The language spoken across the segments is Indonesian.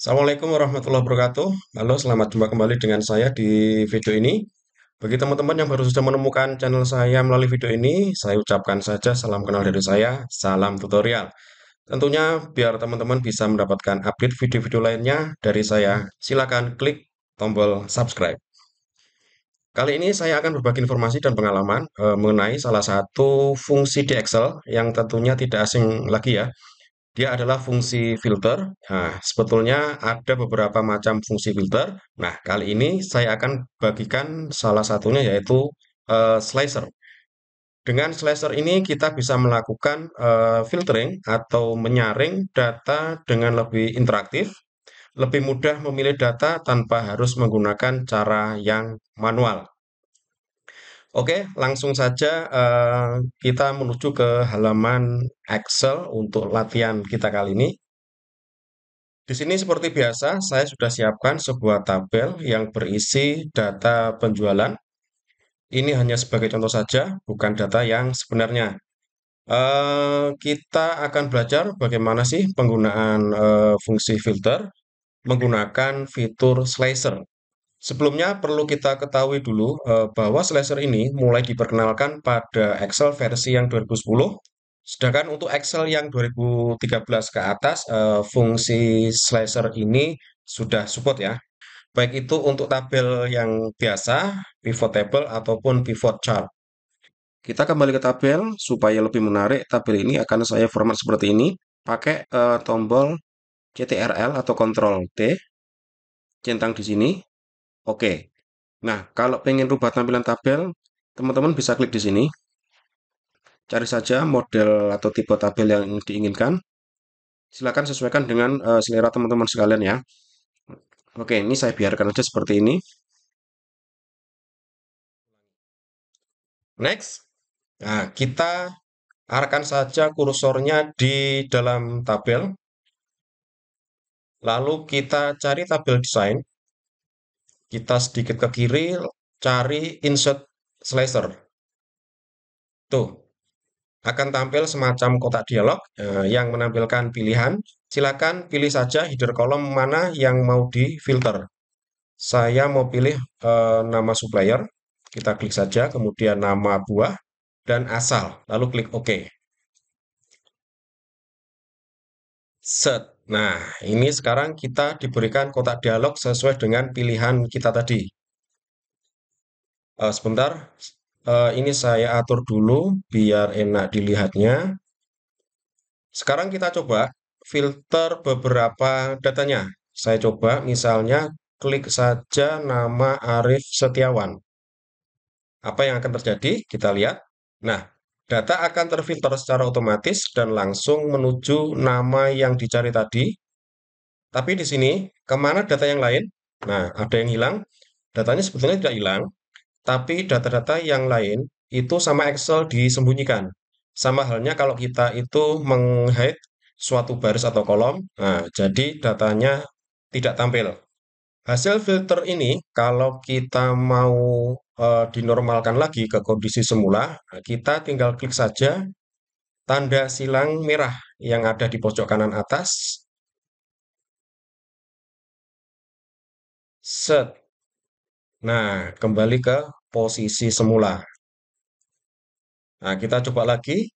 Assalamualaikum warahmatullahi wabarakatuh. Halo, selamat jumpa kembali dengan saya di video ini. Bagi teman-teman yang baru saja menemukan channel saya melalui video ini, saya ucapkan saja salam kenal dari saya, salam tutorial. Tentunya biar teman-teman bisa mendapatkan update video-video lainnya dari saya, silakan klik tombol subscribe. Kali ini saya akan berbagi informasi dan pengalaman mengenai salah satu fungsi di Excel yang tentunya tidak asing lagi ya. Dia adalah fungsi filter. Nah, sebetulnya ada beberapa macam fungsi filter. Nah, kali ini saya akan bagikan salah satunya yaitu slicer. Dengan slicer ini kita bisa melakukan filtering atau menyaring data dengan lebih interaktif, lebih mudah memilih data tanpa harus menggunakan cara yang manual. Oke, langsung saja kita menuju ke halaman Excel untuk latihan kita kali ini. Di sini seperti biasa, saya sudah siapkan sebuah tabel yang berisi data penjualan. Ini hanya sebagai contoh saja, bukan data yang sebenarnya. Kita akan belajar bagaimana sih penggunaan fungsi filter menggunakan fitur slicer. Sebelumnya perlu kita ketahui dulu bahwa slicer ini mulai diperkenalkan pada Excel versi yang 2010. Sedangkan untuk Excel yang 2013 ke atas, fungsi slicer ini sudah support ya. Baik itu untuk tabel yang biasa, pivot table ataupun pivot chart. Kita kembali ke tabel supaya lebih menarik. Tabel ini akan saya format seperti ini, pakai tombol CTRL atau Ctrl T, centang di sini. Oke. Nah, kalau pengen rubah tampilan tabel, teman-teman bisa klik di sini. Cari saja model atau tipe tabel yang diinginkan. Silakan sesuaikan dengan selera teman-teman sekalian ya. Oke, ini saya biarkan aja seperti ini. Next. Nah, kita arahkan saja kursornya di dalam tabel. Lalu kita cari tabel desain. Kita sedikit ke kiri, cari insert slicer. Tuh, akan tampil semacam kotak dialog yang menampilkan pilihan. Silakan pilih saja header kolom mana yang mau difilter. Saya mau pilih nama supplier. Kita klik saja, kemudian nama buah dan asal. Lalu klik OK. Set. Nah, ini sekarang kita diberikan kotak dialog sesuai dengan pilihan kita tadi. Sebentar, ini saya atur dulu biar enak dilihatnya. Sekarang kita coba filter beberapa datanya. Saya coba misalnya klik saja nama Arif Setiawan. Apa yang akan terjadi? Kita lihat. Nah, data akan terfilter secara otomatis dan langsung menuju nama yang dicari tadi. Tapi di sini, kemana data yang lain? Nah, ada yang hilang. Datanya sebetulnya tidak hilang, tapi data-data yang lain itu sama Excel disembunyikan. Sama halnya kalau kita itu meng-hide suatu baris atau kolom, nah, jadi datanya tidak tampil. Hasil filter ini kalau kita mau dinormalkan lagi ke kondisi semula, nah, kita tinggal klik saja tanda silang merah yang ada di pojok kanan atas. Set. Nah, kembali ke posisi semula. Nah, kita coba lagi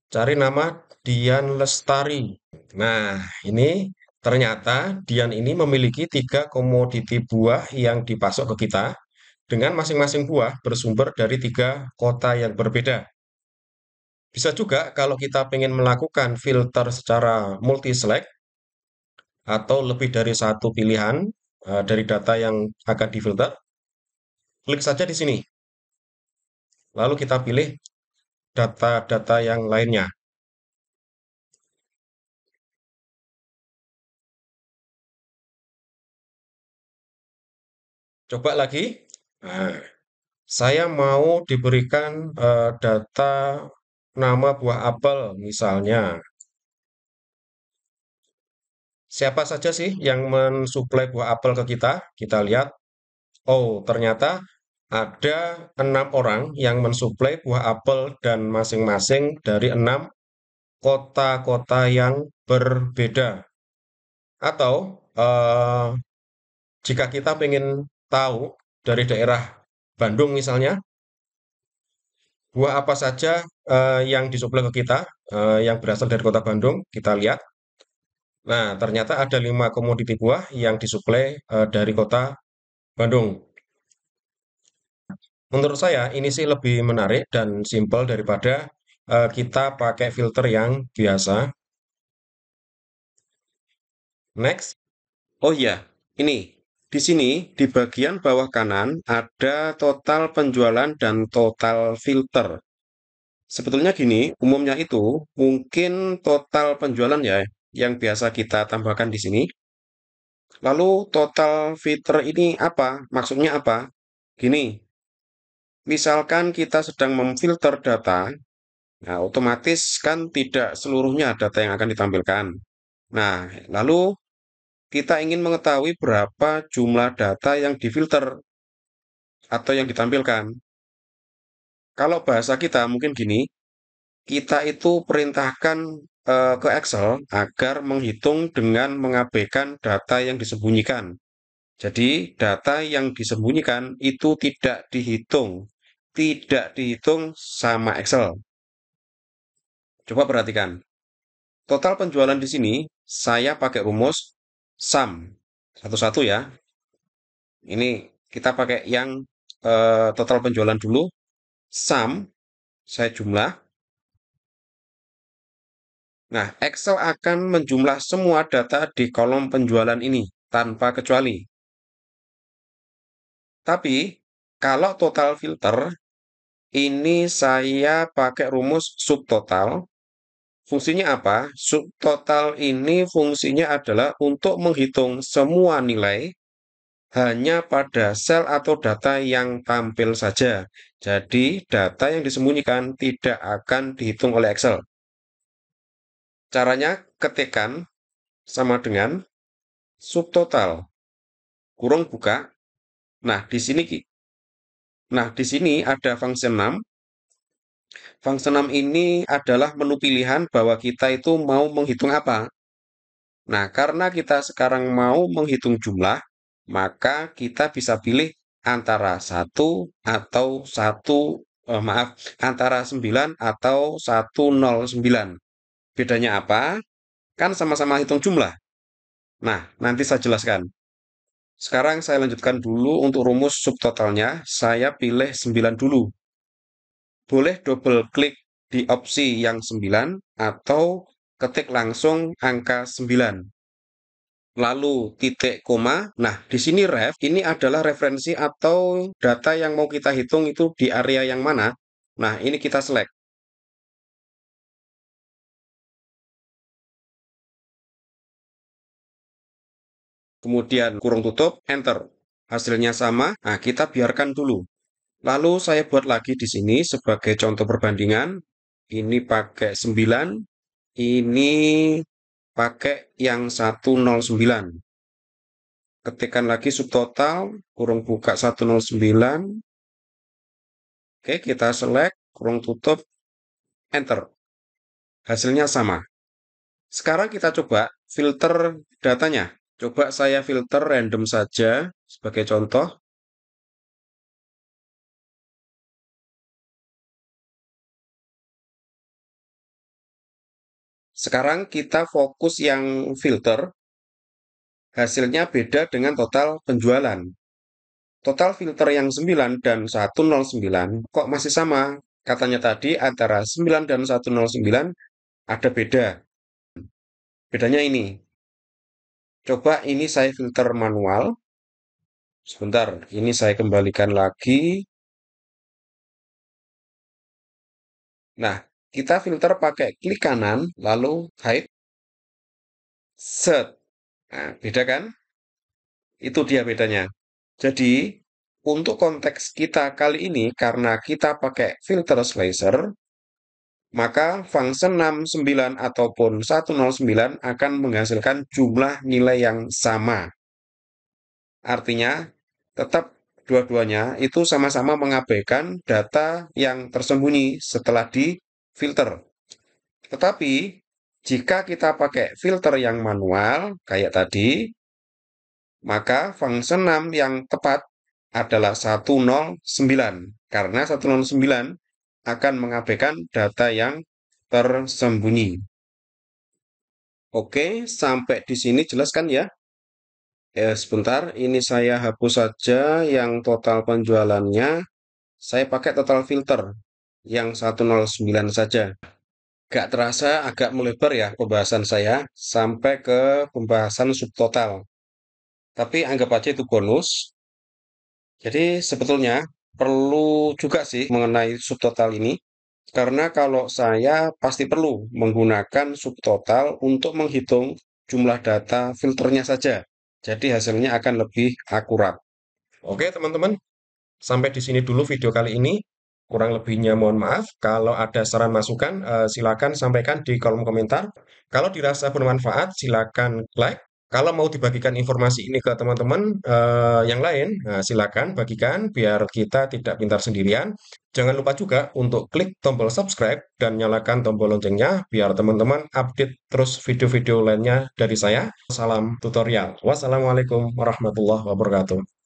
cari nama Dian Lestari. Nah, ini ternyata Dian ini memiliki tiga komoditi buah yang dipasok ke kita dengan masing-masing buah bersumber dari tiga kota yang berbeda. Bisa juga kalau kita ingin melakukan filter secara multi-select atau lebih dari satu pilihan dari data yang akan difilter, klik saja di sini. Lalu kita pilih data-data yang lainnya. Coba lagi. Nah, saya mau diberikan data nama buah apel misalnya. Siapa saja sih yang mensuplai buah apel ke kita? Kita lihat. Oh, ternyata ada 6 orang yang mensuplai buah apel dan masing-masing dari 6 kota-kota yang berbeda. Atau eh, jika kita pengen tahu dari daerah Bandung misalnya, buah apa saja yang disuplai ke kita, yang berasal dari kota Bandung, kita lihat. Nah, ternyata ada 5 komoditi buah yang disuplai dari kota Bandung. Menurut saya ini sih lebih menarik dan simpel daripada kita pakai filter yang biasa. Next. Oh iya, ini. Di sini, di bagian bawah kanan, ada total penjualan dan total filter. Sebetulnya gini, umumnya itu mungkin total penjualan ya, yang biasa kita tambahkan di sini. Lalu total filter ini apa? Maksudnya apa? Gini, misalkan kita sedang memfilter data, nah otomatis kan tidak seluruhnya data yang akan ditampilkan. Nah, lalu kita ingin mengetahui berapa jumlah data yang difilter atau yang ditampilkan. Kalau bahasa kita mungkin gini, kita itu perintahkan ke Excel agar menghitung dengan mengabaikan data yang disembunyikan. Jadi, data yang disembunyikan itu tidak dihitung sama Excel. Coba perhatikan, total penjualan di sini saya pakai rumus sum satu-satu ya. Ini kita pakai yang total penjualan dulu, sum saya jumlah. Nah, Excel akan menjumlah semua data di kolom penjualan ini tanpa kecuali. Tapi, kalau total filter, ini saya pakai rumus subtotal. Fungsinya apa? Subtotal ini fungsinya adalah untuk menghitung semua nilai hanya pada sel atau data yang tampil saja. Jadi, data yang disembunyikan tidak akan dihitung oleh Excel. Caranya ketikkan sama dengan subtotal kurung buka. Nah, di sini ada function 6. Function 6 ini adalah menu pilihan bahwa kita itu mau menghitung apa. Nah, karena kita sekarang mau menghitung jumlah, maka kita bisa pilih antara antara 9 atau 109. Bedanya apa? Kan sama-sama hitung jumlah. Nah, nanti saya jelaskan. Sekarang saya lanjutkan dulu untuk rumus subtotalnya. Saya pilih 9 dulu. Boleh double klik di opsi yang 9 atau ketik langsung angka 9. Lalu titik koma. Nah, di sini ref ini adalah referensi atau data yang mau kita hitung itu di area yang mana. Nah, ini kita select. Kemudian kurung tutup, enter. Hasilnya sama. Nah, kita biarkan dulu. Lalu saya buat lagi di sini sebagai contoh perbandingan. Ini pakai 9, ini pakai yang 109. Ketikkan lagi subtotal, kurung buka 109. Oke, kita select, kurung tutup, enter. Hasilnya sama. Sekarang kita coba filter datanya. Coba saya filter random saja sebagai contoh. Sekarang kita fokus yang filter. Hasilnya beda dengan total penjualan. Total filter yang 9 dan 109 kok masih sama? Katanya tadi antara 9 dan 109 ada beda. Bedanya ini. Coba ini saya filter manual. Sebentar, ini saya kembalikan lagi. Nah, kita filter pakai klik kanan, lalu hide, set. Nah, beda kan? Itu dia bedanya. Jadi, untuk konteks kita kali ini, karena kita pakai filter slicer, maka function 69 ataupun 109 akan menghasilkan jumlah nilai yang sama. Artinya, tetap dua-duanya itu sama-sama mengabaikan data yang tersembunyi setelah di-filter. Tetapi, jika kita pakai filter yang manual, kayak tadi, Maka fungsi 6 yang tepat adalah 109 karena 109 akan mengabaikan data yang tersembunyi. Oke, sampai di sini jelas kan ya? Sebentar, ini saya hapus saja yang total penjualannya. Saya pakai total filter yang 109 saja. Gak terasa agak melebar ya pembahasan saya sampai ke pembahasan subtotal. Tapi anggap aja itu bonus. Jadi sebetulnya perlu juga sih mengenai subtotal ini. Karena kalau saya pasti perlu menggunakan subtotal untuk menghitung jumlah data filternya saja. Jadi hasilnya akan lebih akurat. Oke, teman-teman. Sampai di sini dulu video kali ini. Kurang lebihnya mohon maaf. Kalau ada saran masukan, silakan sampaikan di kolom komentar. Kalau dirasa bermanfaat, silakan like. Kalau mau dibagikan informasi ini ke teman-teman yang lain, nah, silakan bagikan biar kita tidak pintar sendirian. Jangan lupa juga untuk klik tombol subscribe dan nyalakan tombol loncengnya biar teman-teman update terus video-video lainnya dari saya. Salam tutorial. Wassalamualaikum warahmatullahi wabarakatuh.